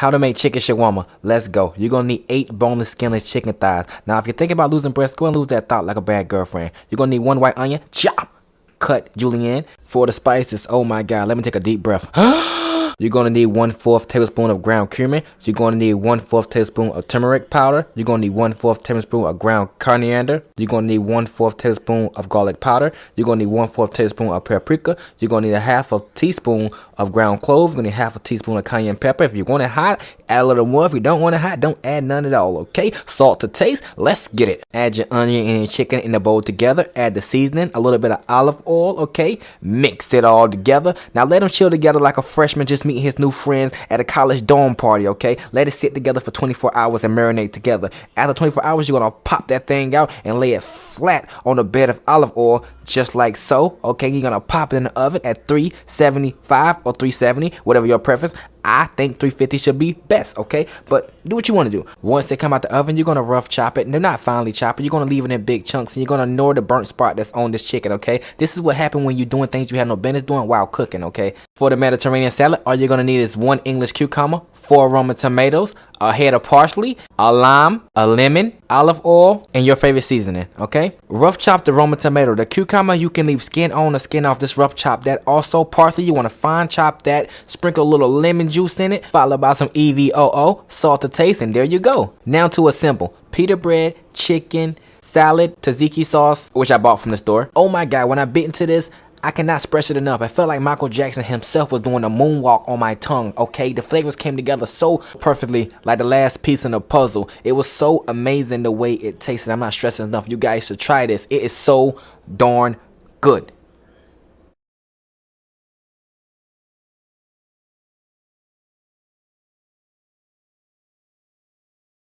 How to make chicken shawarma. Let's go. You're gonna need 8 boneless, skinless chicken thighs. Now, if you're thinking about losing breast, go and lose that thought like a bad girlfriend. You're gonna need 1 white onion, chop, cut julienne. For the spices, oh my god, let me take a deep breath. You're gonna need 1/4 tablespoon of ground cumin. You're gonna need 1/4 tablespoon of turmeric powder. You're gonna need 1/4 tablespoon of ground coriander. You're gonna need 1/4 tablespoon of garlic powder. You're gonna need 1/4 tablespoon of paprika. You're gonna need a 1/2 teaspoon of ground clove. You're gonna need 1/2 teaspoon of cayenne pepper. If you want it hot, add a little more. If you don't want it hot, don't add none at all, okay? Salt to taste. Let's get it. Add your onion and your chicken in the bowl together. Add the seasoning, a little bit of olive oil, okay? Mix it all together. Now let them chill together like a freshman just meeting his new friends at a college dorm party, okay? Let it sit together for 24 hours and marinate together. After 24 hours, you're gonna pop that thing out and lay it flat on a bed of olive oil, just like so, okay? You're gonna pop it in the oven at 375 or 370, whatever your preference. I think 350 should be best, okay? But do what you want to do. Once they come out the oven, you're going to rough chop it. And they're not finely chopped. You're going to leave it in big chunks. And you're going to ignore the burnt spot that's on this chicken, okay? This is what happens when you're doing things you have no business doing while cooking, okay? For the Mediterranean salad, all you're going to need is 1 English cucumber, 4 Roman tomatoes, a head of parsley, a lime, a lemon, olive oil, and your favorite seasoning, okay? Rough chop the Roman tomato. The cucumber, you can leave skin on or skin off. Just rough chop that. Also, parsley, you want to fine chop that. Sprinkle a little lemon juice in it, followed by some EVOO, salt to taste, and there you go. Now to a simple pita bread, chicken, salad, tzatziki sauce, which I bought from the store. Oh my god, when I bit into this, I cannot express it enough. I felt like Michael Jackson himself was doing a moonwalk on my tongue, okay? The flavors came together so perfectly, like the last piece in the puzzle. It was so amazing the way it tasted. I'm not stressing enough. You guys should try this. It is so darn good.